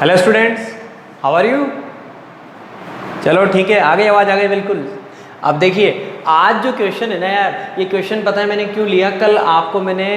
Hello students, how are you. चलो ठीक है, आ गई आवाज़, आ गई बिल्कुल। अब देखिए आज जो क्वेश्चन है ना यार, ये क्वेश्चन पता है मैंने क्यों लिया। कल आपको मैंने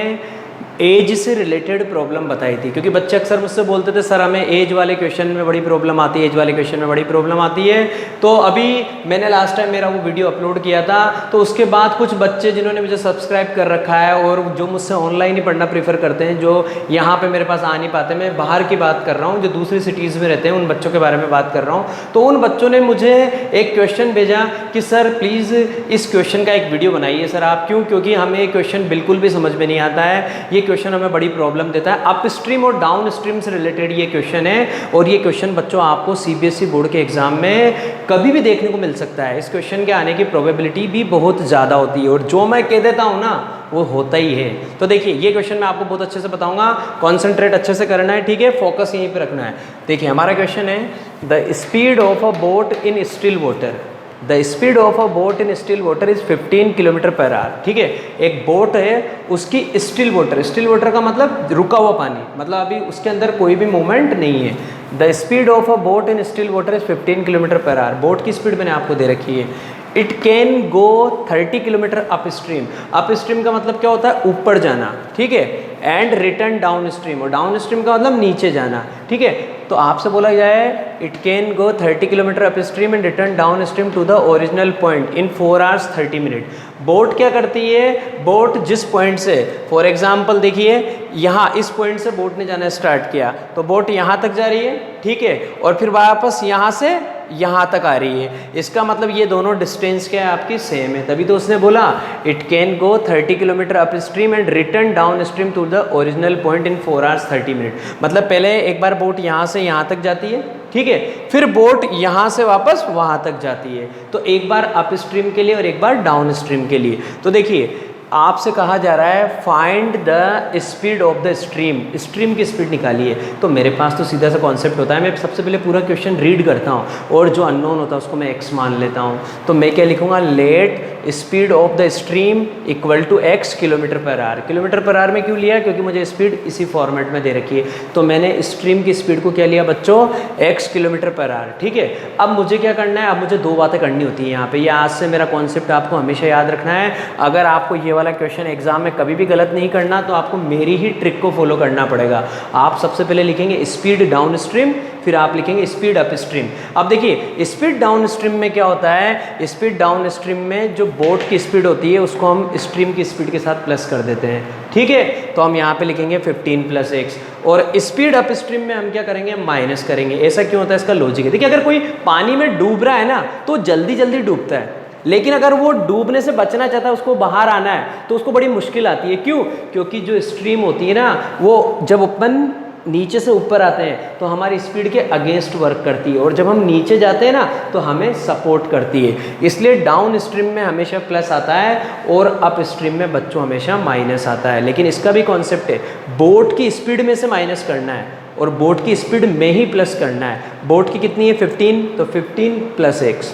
एज से रिलेटेड प्रॉब्लम बताई थी, क्योंकि बच्चे अक्सर मुझसे बोलते थे सर हमें एज वाले क्वेश्चन में बड़ी प्रॉब्लम आती है, एज वाले क्वेश्चन में बड़ी प्रॉब्लम आती है। तो अभी मैंने लास्ट टाइम मेरा वो वीडियो अपलोड किया था, तो उसके बाद कुछ बच्चे जिन्होंने मुझे सब्सक्राइब कर रखा है और जो मुझसे ऑनलाइन ही पढ़ना प्रीफर करते हैं, जो यहाँ पे मेरे पास आ नहीं पाते, मैं बाहर की बात कर रहा हूँ, जो दूसरी सिटीज़ में रहते हैं उन बच्चों के बारे में बात कर रहा हूँ। तो उन बच्चों ने मुझे एक क्वेश्चन भेजा कि सर प्लीज़ इस क्वेश्चन का एक वीडियो बनाइए सर आप। क्यों? क्योंकि हमें ये क्वेश्चन बिल्कुल भी समझ में नहीं आता है, ये क्वेश्चन हमें बड़ी प्रॉब्लम देता है। अप स्ट्रीम और डाउन स्ट्रीम से रिलेटेड ये क्वेश्चन है, और ये क्वेश्चन बच्चों आपको सीबीएसई बोर्ड के एग्जाम में कभी भी देखने को मिल सकता है। इस क्वेश्चन के आने की प्रोबेबिलिटी भी बहुत ज़्यादा होती है, और जो मैं कह देता हूँ ना वो होता ही है। तो देखिए ये क्वेश्चन मैं आपको बहुत अच्छे से बताऊंगा, कॉन्सेंट्रेट अच्छे से करना है, ठीक है, फोकस यहीं पे रखना है। देखिए हमारा क्वेश्चन है the speed of a boat in still water. The speed of a boat in still water is 15 kilometre per our. ठीक है, एक बोट है, उसकी स्टिल वाटर, स्टिल वाटर का मतलब रुका हुआ पानी, मतलब अभी उसके अंदर कोई भी मूवमेंट नहीं है। The speed of a boat in still water is 15 kilometre per our. Boat की स्पीड मैंने आपको दे रखी है। It can go 30 kilometre up stream. Up stream का मतलब क्या होता है? ऊपर जाना, ठीक है। एंड रिटर्न डाउन स्ट्रीम, और डाउन स्ट्रीम का मतलब नीचे जाना, ठीक है। तो आपसे बोला जाए it can go 30 kilometre upstream and return downstream to the original point in 4 hours 30 minutes। Boat क्या करती है? बोट जिस पॉइंट से, फॉर एग्जाम्पल देखिए यहाँ इस पॉइंट से बोट ने जाना स्टार्ट किया, तो बोट यहाँ तक जा रही है, ठीक है, और फिर वापस यहाँ से यहाँ तक आ रही है। इसका मतलब ये दोनों डिस्टेंस क्या है आपकी? सेम है। तभी तो उसने बोला it can go 30 kilometre upstream and return downstream to the original point in 4 hours 30 minutes। मतलब पहले एक बार बोट यहाँ से यहाँ तक जाती है, ठीक है, फिर बोट यहाँ से वापस वहाँ तक जाती है। तो एक बार अप स्ट्रीम के लिए और एक बार डाउन स्ट्रीम के लिए। तो देखिए आपसे कहा जा रहा है find the speed of the stream, stream की स्पीड निकालिए। तो मेरे पास तो सीधा सा कॉन्सेप्ट होता है, मैं सबसे पहले पूरा क्वेश्चन रीड करता हूँ और जो अननोन होता है उसको मैं एक्स मान लेता हूँ। तो मैं क्या लिखूँगा? Let speed of the stream equal to X kilometre per hour. Kilometre per hour में क्यों लिया? क्योंकि मुझे स्पीड इसी फॉर्मेट में दे रखी है। तो मैंने स्ट्रीम की स्पीड को क्या लिया बच्चों? एक्स किलोमीटर पर आवर, ठीक है। अब मुझे क्या करना है? अब मुझे दो बातें करनी होती है यहाँ पे। ये आज से मेरा कॉन्सेप्ट आपको हमेशा याद रखना है। अगर आपको ये वाला क्वेश्चन एग्जाम में कभी भी गलत नहीं करना, तो आपको मेरी ही ट्रिक को फॉलो करना पड़ेगा। आप सबसे पहले लिखेंगे स्पीड डाउन स्ट्रीम, फिर आप लिखेंगे स्पीड अप स्ट्रीम। अब देखिए स्पीड डाउन स्ट्रीम में क्या होता है? स्पीड डाउन स्ट्रीम में जो बोट की स्पीड होती है उसको हम स्ट्रीम की स्पीड के साथ प्लस कर देते हैं, ठीक है। तो हम यहाँ पे लिखेंगे 15 + x, और स्पीड अप स्ट्रीम में हम क्या करेंगे? माइनस करेंगे। ऐसा क्यों होता है? इसका लॉजिक है। देखिए अगर कोई पानी में डूब रहा है ना, तो जल्दी जल्दी डूबता है, लेकिन अगर वो डूबने से बचना चाहता है, उसको बाहर आना है, तो उसको बड़ी मुश्किल आती है। क्यों? क्योंकि जो स्ट्रीम होती है ना, वो जब अपन नीचे से ऊपर आते हैं तो हमारी स्पीड के अगेंस्ट वर्क करती है, और जब हम नीचे जाते हैं ना तो हमें सपोर्ट करती है। इसलिए डाउन स्ट्रीम में हमेशा प्लस आता है और अप स्ट्रीम में बच्चों हमेशा माइनस आता है। लेकिन इसका भी कॉन्सेप्ट है, बोट की स्पीड में से माइनस करना है और बोट की स्पीड में ही प्लस करना है। बोट की कितनी है? 15, तो 15 + x,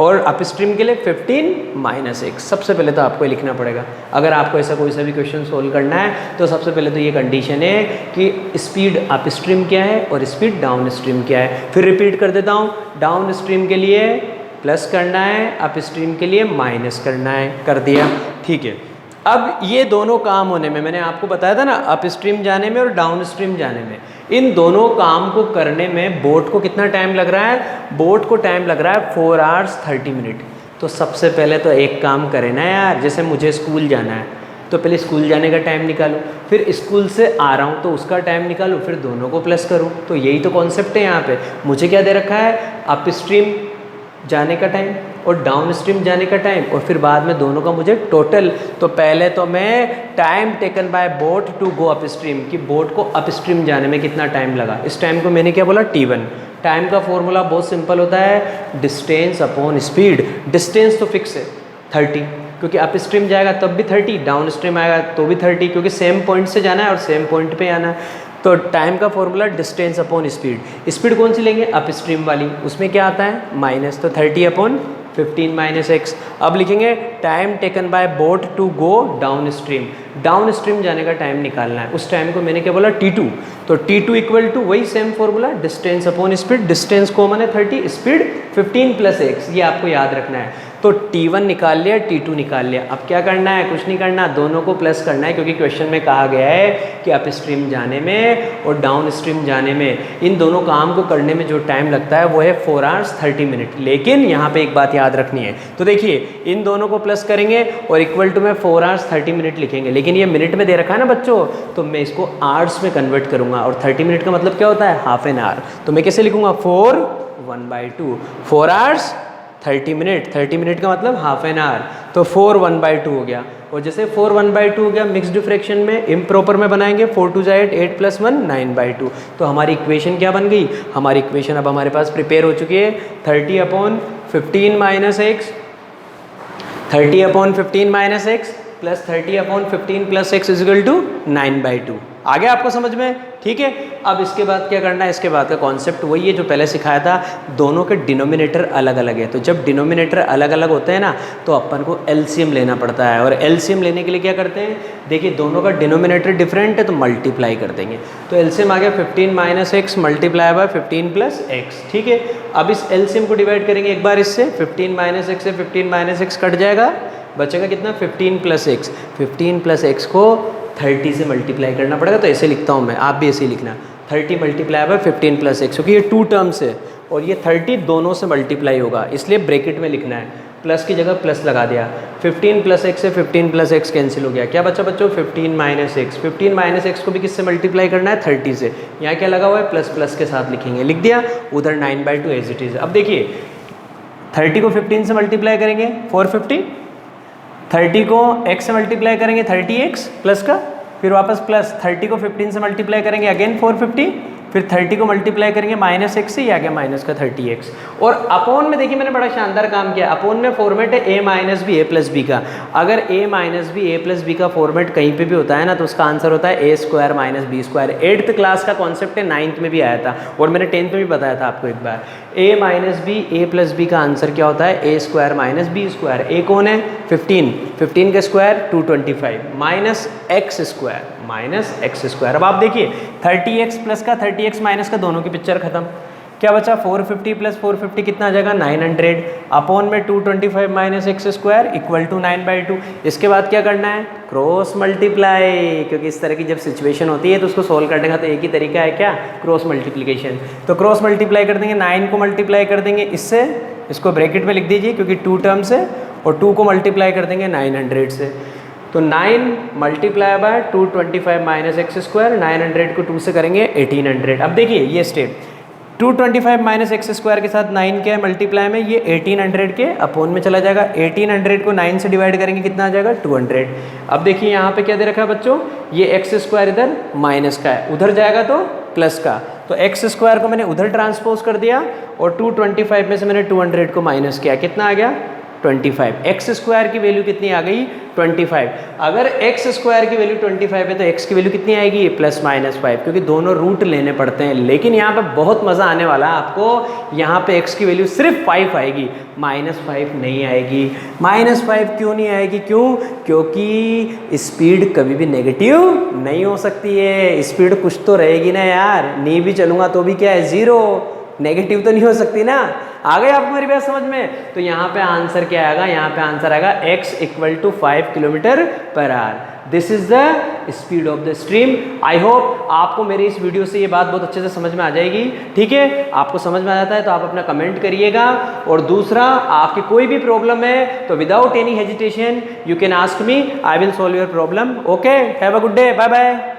और अप स्ट्रीम के लिए 15 - x। सबसे पहले तो आपको लिखना पड़ेगा। अगर आपको ऐसा कोई सा भी क्वेश्चन सोल्व करना है तो सबसे पहले तो ये कंडीशन है कि स्पीड अप स्ट्रीम क्या है और स्पीड डाउन स्ट्रीम क्या है। फिर रिपीट कर देता हूँ, डाउन स्ट्रीम के लिए प्लस करना है, अप स्ट्रीम के लिए माइनस करना है। कर दिया, ठीक है। अब ये दोनों काम होने में, मैंने आपको बताया था ना, अप स्ट्रीम जाने में और डाउन स्ट्रीम जाने में, इन दोनों काम को करने में बोट को कितना टाइम लग रहा है? बोट को टाइम लग रहा है 4 hours 30 minutes। तो सबसे पहले तो एक काम करें ना यार, जैसे मुझे स्कूल जाना है तो पहले स्कूल जाने का टाइम निकालूं, फिर स्कूल से आ रहा हूँ तो उसका टाइम निकालूं, फिर दोनों को प्लस करूँ। तो यही तो कॉन्सेप्ट है यहाँ पे। मुझे क्या दे रखा है? अप स्ट्रीम जाने का टाइम और डाउन स्ट्रीम जाने का टाइम, और फिर बाद में दोनों का मुझे टोटल। तो पहले तो मैं time taken by boat to go upstream, कि बोट को अप स्ट्रीम जाने में कितना टाइम लगा। इस टाइम को मैंने क्या बोला? t1। टाइम का फॉर्मूला बहुत सिंपल होता है, डिस्टेंस अपॉन स्पीड। डिस्टेंस तो फिक्स है 30, क्योंकि अप स्ट्रीम जाएगा तब भी 30, डाउन स्ट्रीम आएगा तो भी 30, क्योंकि सेम पॉइंट से जाना है और सेम पॉइंट पे आना है। तो टाइम का formula distance upon speed. Speed कौन सी लेंगे? अप स्ट्रीम वाली, उसमें क्या आता है? माइनस। तो 30/15 15 माइनस एक्स। अब लिखेंगे time taken by boat to go downstream. Downstream जाने का टाइम निकालना है। उस टाइम को मैंने क्या बोला, T2। तो T2 इक्वल टू वही same formula, distance upon speed. Distance common है 30, स्पीड 15 प्लस एक्स, ये आपको याद रखना है। तो T1 निकाल लिया, T2 निकाल लिया। अब क्या करना है, कुछ नहीं करना, दोनों को प्लस करना है, क्योंकि क्वेश्चन में कहा गया है कि अप स्ट्रीम जाने में और डाउन स्ट्रीम जाने में इन दोनों काम को करने में जो टाइम लगता है वो है 4 hours 30 minutes। लेकिन यहाँ पे एक बात याद रखनी है, तो देखिए इन दोनों को प्लस करेंगे और इक्वल टू में 4 hours 30 minutes लिखेंगे। लेकिन ये मिनट में दे रखा है ना बच्चों, तो मैं इसको आवर्स में कन्वर्ट करूँगा। और 30 मिनट का मतलब क्या होता है, हाफ एन आवर। तो मैं कैसे लिखूँगा, 4 1/2, 4 hours 30 minutes। 30 मिनट का मतलब हाफ एन आवर, तो 4 1/2 हो गया। और जैसे 4 1/2 हो गया, मिक्स्ड फ्रैक्शन में इम्प्रॉपर में बनाएंगे, 4 2 8, 8 + 1 9/2। तो हमारी इक्वेशन क्या बन गई, हमारी इक्वेशन अब हमारे पास प्रिपेयर हो चुकी है। 30/15 minus X, 30/15 minus X plus 30/15 plus X equal to 9/2। आ गया आपको समझ में, ठीक है। अब इसके बाद क्या करना है, इसके बाद का कॉन्सेप्ट वही है जो पहले सिखाया था, दोनों के डिनोमिनेटर अलग अलग है। तो जब डिनोमिनेटर अलग अलग होते हैं ना, तो अपन को एलसीएम लेना पड़ता है। और एलसीएम लेने के लिए क्या करते हैं, देखिए दोनों का डिनोमिनेटर डिफरेंट है तो मल्टीप्लाई कर देंगे। तो एलसीएम आ गया 15 minus x multiply by 15 plus x, ठीक है। अब इस एलसीएम को डिवाइड करेंगे एक बार इससे, 15 माइनस एक्स से 15 माइनस एक्स कट जाएगा, बचेगा कितना, 15 प्लस एक्स। 15 प्लस एक्स को 30 से मल्टीप्लाई करना पड़ेगा, तो ऐसे लिखता हूँ मैं, आप भी ऐसे ही लिखना, 30 मल्टीप्लाई बाय 15 प्लस एक्स, क्योंकि ये 2 टर्म्स है और ये 30 दोनों से मल्टीप्लाई होगा, इसलिए ब्रैकेट में लिखना है। प्लस की जगह प्लस लगा दिया, 15 प्लस एक्स से 15 प्लस एक्स कैंसिल हो गया, क्या बचा बच्चों, 15 माइनस एक्स। 15 माइनस एक्स को भी किससे मल्टीप्लाई करना है, 30 से। यहाँ क्या लगा हुआ है, प्लस प्लस के साथ लिखेंगे, लिख दिया। उधर 9/2 एज इट इज़। अब देखिए 30 को 15 से मल्टीप्लाई करेंगे 450, 30 को x से मल्टीप्लाई करेंगे 30x प्लस का, फिर वापस प्लस 30 को 15 से मल्टीप्लाई करेंगे अगेन 450, फिर 30 को मल्टीप्लाई करेंगे माइनस एक्स से, ये आ गया माइनस का 30x। और अपॉन में देखिए मैंने बड़ा शानदार काम किया, अपॉन में फॉर्मेट है a minus B A plus B का। अगर a minus B A plus B का फॉर्मेट कहीं पे भी होता है ना, तो उसका आंसर होता है a square minus B square. 8th class का कॉन्सेप्ट है, 9th में भी आया था और मैंने 10th में भी बताया था आपको एक बार। a minus B A plus B का आंसर क्या होता है, a square minus B square. a कौन है, 15, 15 का square 225 minus X square minus X square. अब आप देखिए 30x प्लस का 30x माइनस का, दोनों की पिक्चर खत्म। क्या बचा, 450 प्लस 450 कितना आ जाएगा, 900 अपॉन में 225 minus X square equal to 9/2। इसके बाद क्या करना है, क्रॉस मल्टीप्लाई, क्योंकि इस तरह की जब सिचुएशन होती है तो उसको सोल्व करने का तो एक ही तरीका है, क्या, क्रॉस मल्टीप्लिकेशन। तो क्रॉस मल्टीप्लाई कर देंगे, 9 को मल्टीप्लाई कर देंगे इससे, इसको ब्रैकेट में लिख दीजिए क्योंकि 2 टर्म्स है, और 2 को मल्टीप्लाई कर देंगे 900 से। तो 9 multiply by 225 minus X square, 900 को 2 से करेंगे 1800। अब देखिए ये स्टेप, 225 माइनस एक्स स्क्वायर के साथ 9 क्या है मल्टीप्लाई में, ये 1800 के अपॉन में चला जाएगा। 1800 को 9 से डिवाइड करेंगे कितना आ जाएगा, 200। अब देखिए यहाँ पे क्या दे रखा है बच्चों, ये एक्स स्क्वायर इधर माइनस का है, उधर जाएगा तो प्लस का। तो एक्स स्क्वायर को मैंने उधर ट्रांसपोज कर दिया और 225 में से मैंने 200 को माइनस किया, कितना आ गया, 25। एक्स स्क्वायर की वैल्यू कितनी आ गई, 25। अगर एक्स स्क्वायर की वैल्यू 25 है तो एक्स की वैल्यू कितनी आएगी, प्लस माइनस 5, क्योंकि दोनों रूट लेने पड़ते हैं। लेकिन यहाँ पे बहुत मज़ा आने वाला है आपको, यहाँ पे एक्स की वैल्यू सिर्फ 5 आएगी, -5 नहीं आएगी। -5 क्यों नहीं आएगी, क्यों, क्योंकि स्पीड कभी भी नेगेटिव नहीं हो सकती है। स्पीड कुछ तो रहेगी ना यार, नहीं भी चलूँगा तो भी क्या है, 0, नेगेटिव तो नहीं हो सकती ना। आ गए आपको मेरी बात समझ में। तो यहाँ पे आंसर क्या आएगा, यहाँ पे आंसर आएगा x = 5 km/h। This is the speed of the stream. I hope आपको मेरी इस वीडियो से ये बात बहुत अच्छे से समझ में आ जाएगी, ठीक है। आपको समझ में आ जाता है तो आप अपना कमेंट करिएगा। और दूसरा, आपकी कोई भी प्रॉब्लम है तो without any hesitation you can ask me, I will solve your problem. Okay, have a good day, bye bye.